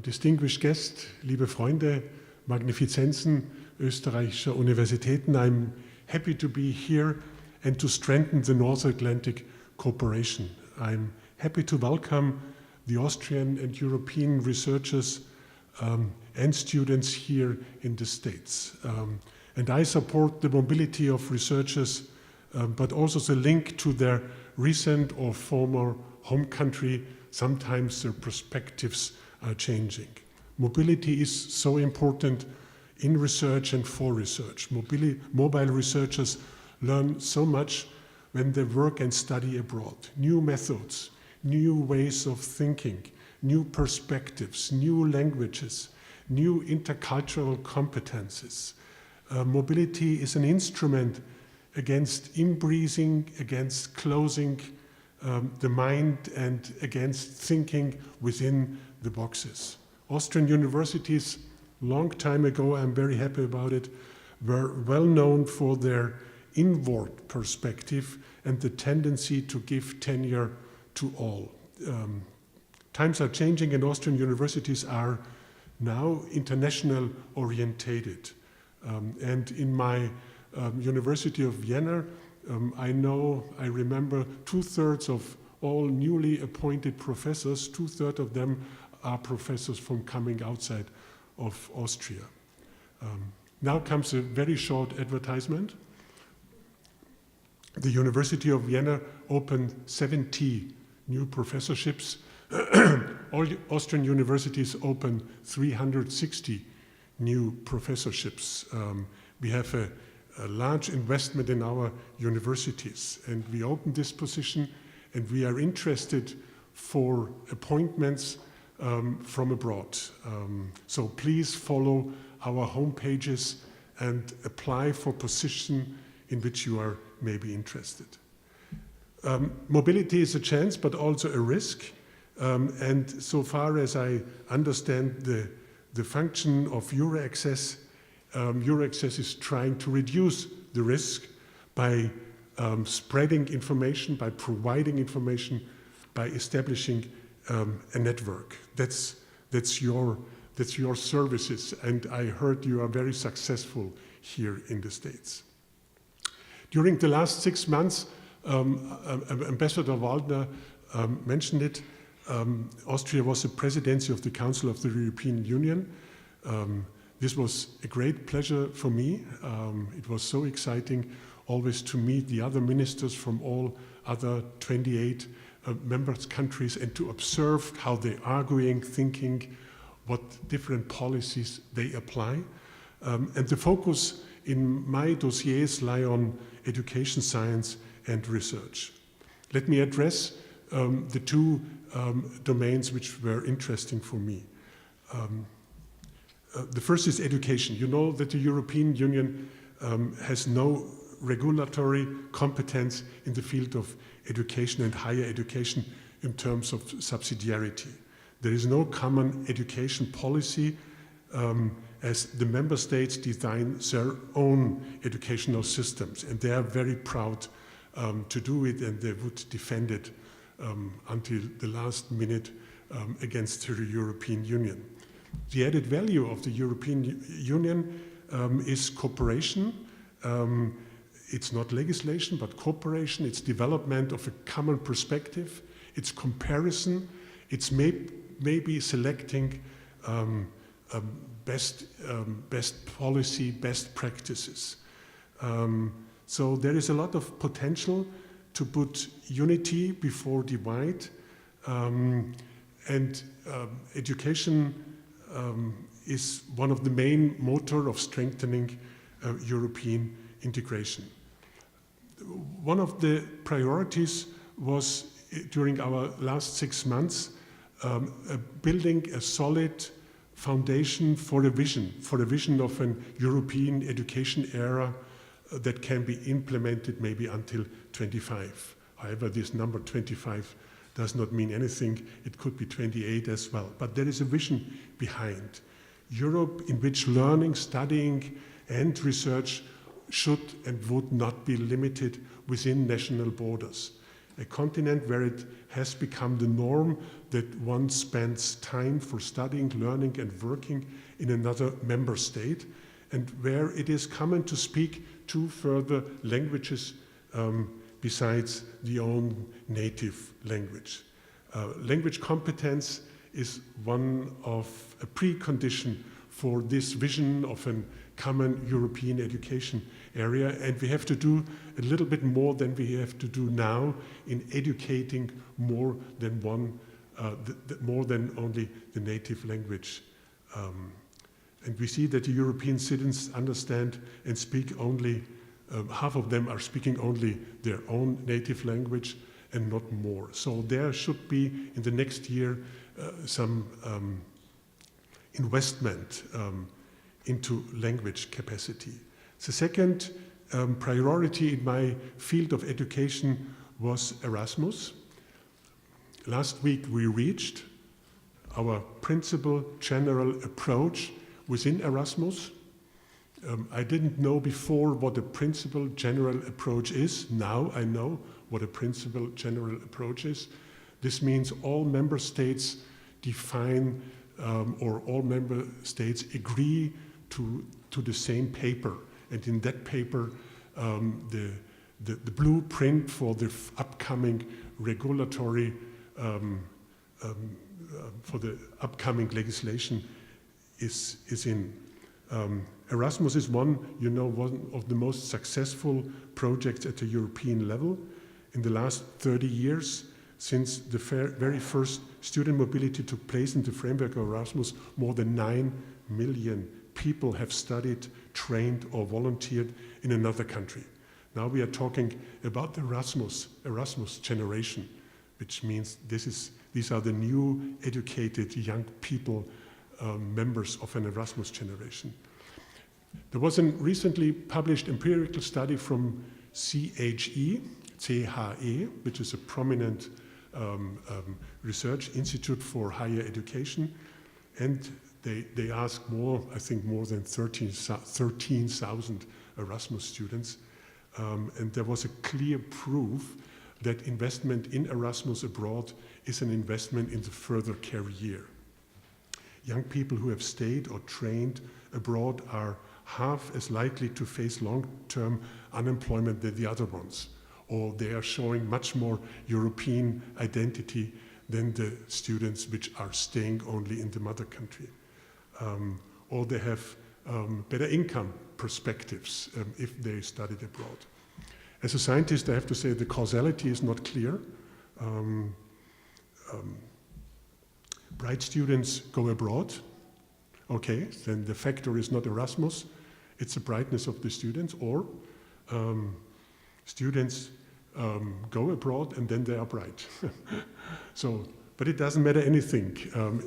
Distinguished guest, liebe Freunde, Magnifizenzen österreichischer Universitäten, I'm happy to be here and to strengthen the North Atlantic cooperation. I'm happy to welcome the Austrian and European researchers and students here in the States. And I support the mobility of researchers, but also the link to their recent or former home country. Sometimes their perspectives are changing. Mobility is so important in research and for research. Mobile researchers learn so much when they work and study abroad. New methods, new ways of thinking, new perspectives, new languages, new intercultural competences. Mobility is an instrument against inbreathing, against closing the mind, and against thinking within the boxes. Austrian universities, long time ago, I'm very happy about it, were well known for their inward perspective and the tendency to give tenure to all. Times are changing and Austrian universities are now international orientated. And in my University of Vienna, I remember 2/3 of all newly appointed professors, 2/3 of them are professors from coming outside of Austria. Now comes a very short advertisement. The University of Vienna opened 70 new professorships. All Austrian universities opened 360 new professorships. We have a large investment in our universities, and we opened this position, and we are interested for appointments from abroad. So please follow our home pages and apply for position in which you are maybe interested. Mobility is a chance, but also a risk. And so far as I understand the function of EURAXESS, EURAXESS is trying to reduce the risk by spreading information, by providing information, by establishing a network. That's your services, and I heard you are very successful here in the States. During the last 6 months, Ambassador Waldner mentioned it, Austria was the presidency of the Council of the European Union. This was a great pleasure for me. It was so exciting always to meet the other ministers from all other 28 member countries and to observe how they're arguing, thinking, what different policies they apply. And the focus in my dossiers lie on education, science, and research. Let me address the two domains which were interesting for me. The first is education. You know that the European Union has no regulatory competence in the field of education and higher education in terms of subsidiarity. There is no common education policy as the member states design their own educational systems, and they are very proud to do it, and they would defend it until the last minute against the European Union. The added value of the European Union is cooperation. It's not legislation, but cooperation. It's development of a common perspective. It's comparison. It's maybe selecting best policy, best practices. So there is a lot of potential to put unity before divide, and education is one of the main motor of strengthening European integration. One of the priorities was, during our last 6 months, building a solid foundation for a vision of an European education era that can be implemented maybe until 25. However, this number 25 does not mean anything. It could be 28 as well. But there is a vision behind. Europe in which learning, studying, and research should and would not be limited within national borders. a continent where it has become the norm that one spends time for studying, learning, and working in another member state, and where it is common to speak two further languages besides the own native language. Language competence is one of a precondition for this vision of a common European education area, and we have to do a little bit more than we have to do now in educating more than more than only the native language. And we see that the European citizens understand and speak only, half of them are speaking only their own native language and not more. So there should be, in the next year, some investment into language capacity. The second priority in my field of education was Erasmus. Last week we reached our principal general approach within Erasmus. I didn't know before what a principal general approach is. Now I know what a principal general approach is. This means all member states define or all member states agree to the same paper. And in that paper, the blueprint for the upcoming regulatory, for the upcoming legislation is in. Erasmus is one of the most successful projects at the European level. In the last 30 years, since the very first student mobility took place in the framework of Erasmus, more than 9 million people have studied, trained, or volunteered in another country. Now we are talking about the Erasmus generation, which means these are the new educated young people, members of an Erasmus generation. There was a recently published empirical study from CHE, which is a prominent research institute for higher education, and they asked I think more than 13,000 Erasmus students, and there was a clear proof that investment in Erasmus abroad is an investment in the further career. Young people who have stayed or trained abroad are half as likely to face long-term unemployment than the other ones, or they are showing much more European identity than the students which are staying only in the mother country. Or they have better income perspectives if they studied abroad. As a scientist, I have to say the causality is not clear. Bright students go abroad. Okay, then the factor is not Erasmus, it's the brightness of the students, or students go abroad and then they are bright. But it doesn't matter anything.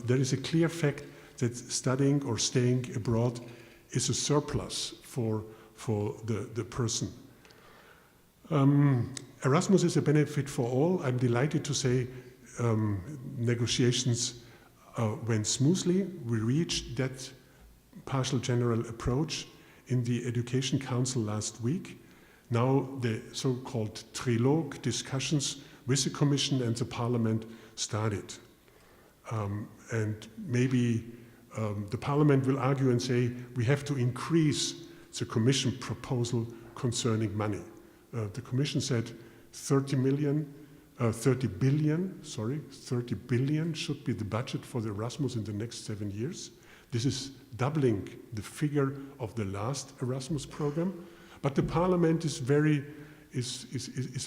There is a clear fact that studying or staying abroad is a surplus for the person. Erasmus is a benefit for all. I'm delighted to say negotiations went smoothly. We reached that partial general approach in the Education Council last week. Now the so-called trilogue discussions with the Commission and the Parliament started. And maybe the Parliament will argue and say we have to increase the Commission proposal concerning money. The Commission said 30 billion should be the budget for the Erasmus in the next 7 years. This is doubling the figure of the last Erasmus program. But the Parliament is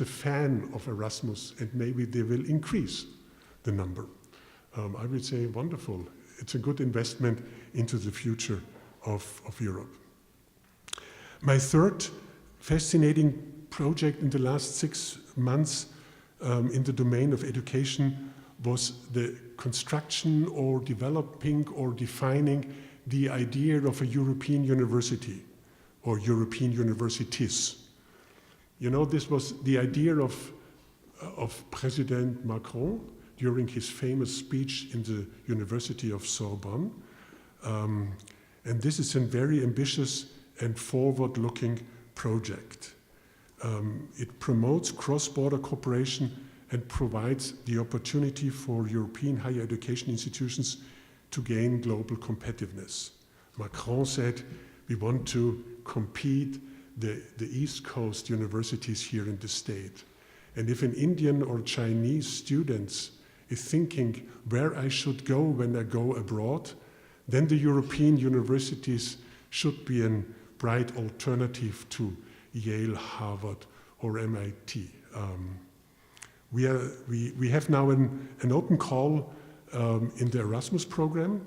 a fan of Erasmus, and maybe they will increase the number. I would say wonderful. It's a good investment into the future of Europe. My third fascinating project in the last 6 months in the domain of education was the construction or developing or defining the idea of a European university or European universities. You know, this was the idea of President Macron during his famous speech in the University of Sorbonne. And this is a very ambitious and forward-looking project. It promotes cross-border cooperation and provides the opportunity for European higher education institutions to gain global competitiveness. Macron said, we want to compete the East Coast universities here in the state. And if an Indian or Chinese student is thinking where I should go when I go abroad, then the European universities should be a bright alternative to Yale, Harvard, or MIT. We have now an open call in the Erasmus program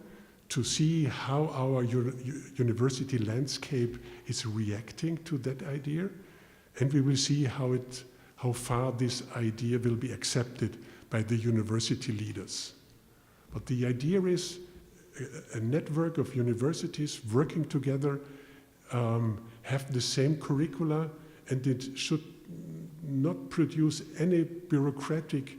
to see how our university landscape is reacting to that idea, and we will see how far this idea will be accepted by the university leaders. But the idea is a network of universities working together, have the same curricula, and it should not produce any bureaucratic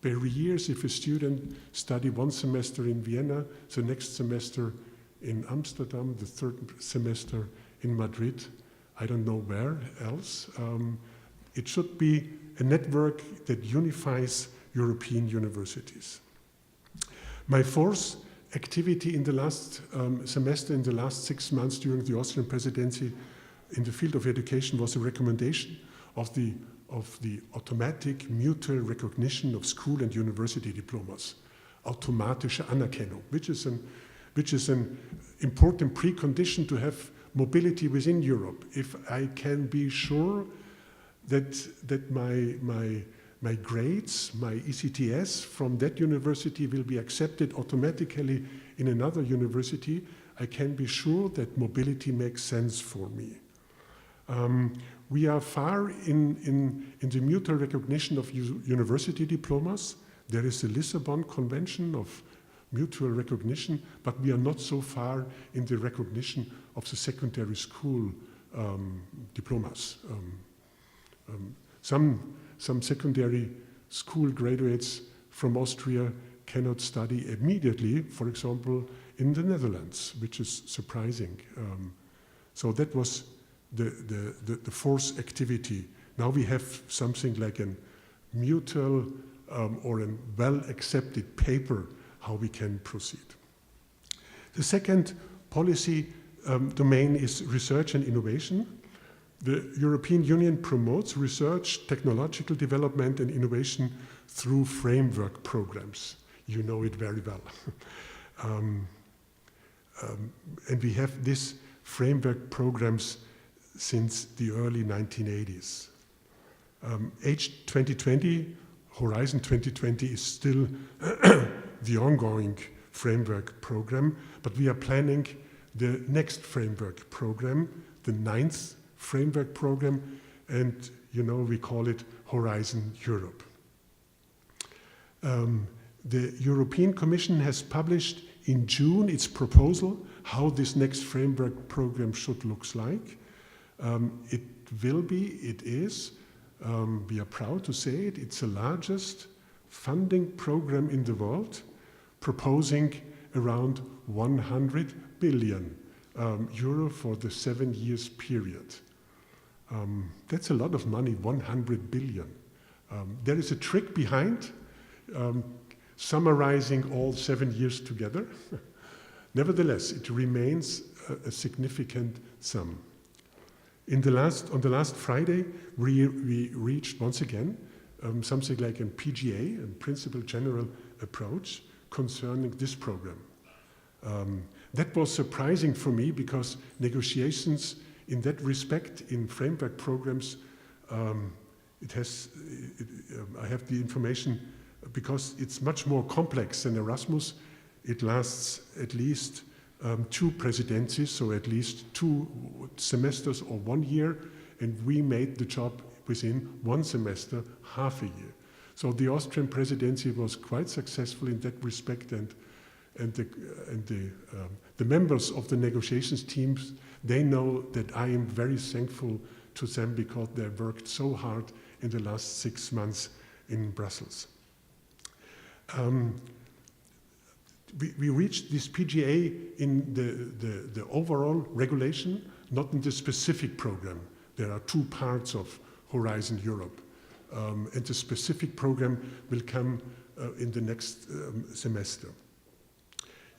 barriers if a student study one semester in Vienna, the next semester in Amsterdam, the third semester in Madrid, I don't know where else. It should be a network that unifies European universities. My fourth activity in the last semester, in the last 6 months during the Austrian presidency in the field of education was a recommendation of the automatic mutual recognition of school and university diplomas, automatische Anerkennung, which is an important precondition to have mobility within Europe. If I can be sure that my grades, my ECTS from that university will be accepted automatically in another university, I can be sure that mobility makes sense for me. We are far in the mutual recognition of university diplomas. There is the Lisbon Convention of mutual recognition, but we are not so far in the recognition of the secondary school diplomas. Some secondary school graduates from Austria cannot study immediately, for example, in the Netherlands, which is surprising. So that was the fourth activity. Now we have something like a mutual or a well-accepted paper how we can proceed. The second policy domain is research and innovation. The European Union promotes research, technological development, and innovation through framework programs. You know it very well. And we have these framework programs since the early 1980s. H 2020, Horizon 2020 is still the ongoing framework program, but we are planning the next framework program, the 9th framework program, and we call it Horizon Europe. The European Commission has published in June its proposal how this next framework program should look like. It is, we are proud to say it, it's the largest funding program in the world, proposing around 100 billion euro for the 7 years period. That's a lot of money, 100 billion. There is a trick behind summarizing all 7 years together. Nevertheless, it remains a significant sum. On the last Friday, we reached once again something like a PGA, a Principal General Approach, concerning this program. That was surprising for me because negotiations in that respect in framework programs, I have the information because it's much more complex than Erasmus. It lasts at least 2 presidencies, so at least 2 semesters or 1 year, and we made the job within 1 semester, half a year. So the Austrian presidency was quite successful in that respect, and the members of the negotiations teams, they know that I am very thankful to them because they worked so hard in the last 6 months in Brussels. We reached this PGA in the overall regulation, not in the specific program. There are 2 parts of Horizon Europe. and the specific program will come in the next semester.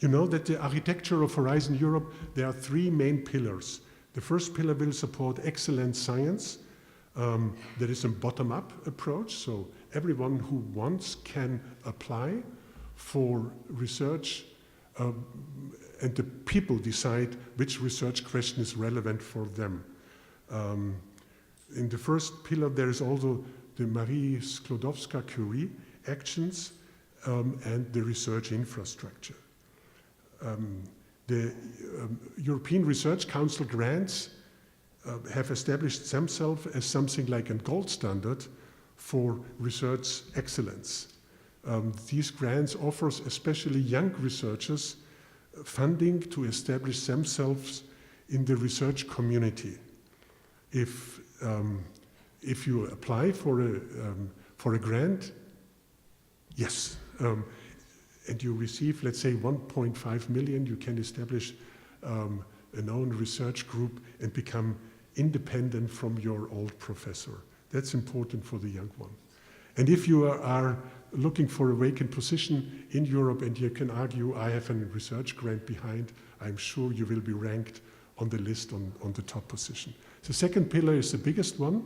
You know that the architecture of Horizon Europe, there are three main pillars. The first pillar will support excellent science. There is a bottom-up approach, so everyone who wants can apply for research, and the people decide which research question is relevant for them. In the first pillar, there is also the Marie Sklodowska-Curie actions and the research infrastructure. The European Research Council grants have established themselves as something like a gold standard for research excellence. These grants offer especially young researchers funding to establish themselves in the research community. If you apply for a grant, yes, and you receive, let's say, 1.5 million, you can establish an own research group and become independent from your old professor. That's important for the young one. And if you are looking for a vacant position in Europe and you can argue, I have a research grant behind, I'm sure you will be ranked on the list on the top position. The second pillar is the biggest one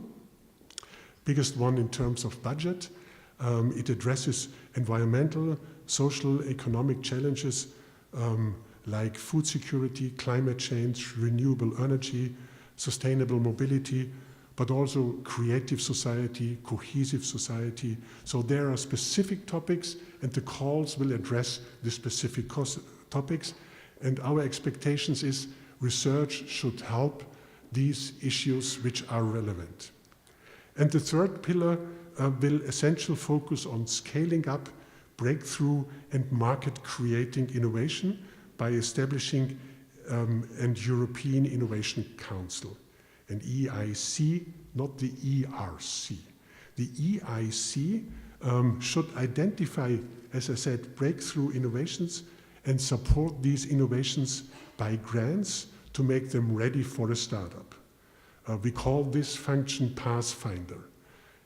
in terms of budget. It addresses environmental, social, economic challenges like food security, climate change, renewable energy, sustainable mobility, but also creative society, cohesive society. So there are specific topics, and the calls will address the specific topics. And our expectations is research should help these issues which are relevant. And the third pillar will essentially focus on scaling up breakthrough and market-creating innovation by establishing an European Innovation Council, an EIC, not the ERC. The EIC should identify, as I said, breakthrough innovations and support these innovations by grants to make them ready for a startup. We call this function Pathfinder.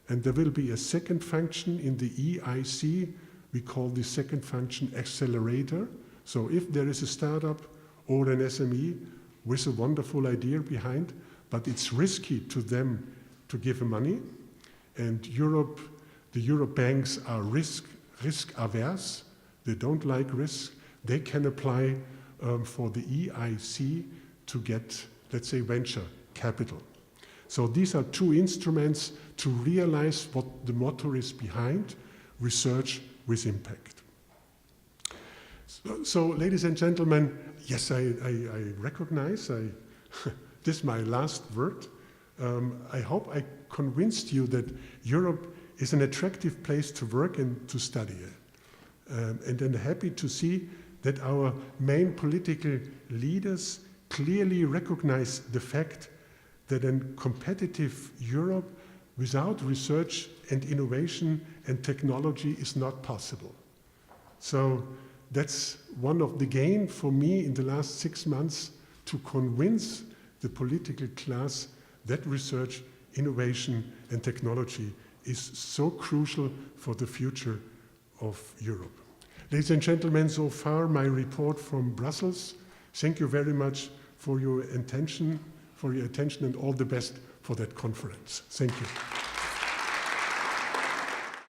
And there will be a second function in the EIC. We call this second function Accelerator. So if there is a startup or an SME with a wonderful idea behind, but it's risky to them to give money, and the Europe banks are risk averse, they don't like risk, they can apply for the EIC to get, let's say, venture capital. So these are two instruments to realize what the motto is behind research with impact. So ladies and gentlemen, yes, I recognize, this is my last word. I hope I convinced you that Europe is an attractive place to work and to study. And I'm happy to see that our main political leaders clearly recognize the fact that a competitive Europe without research and innovation and technology is not possible. So that's one of the gains for me in the last 6 months, to convince the political class that research, innovation, and technology is so crucial for the future of Europe. Ladies and gentlemen, so far my report from Brussels. Thank you very much for your attention, and all the best for that conference. Thank you.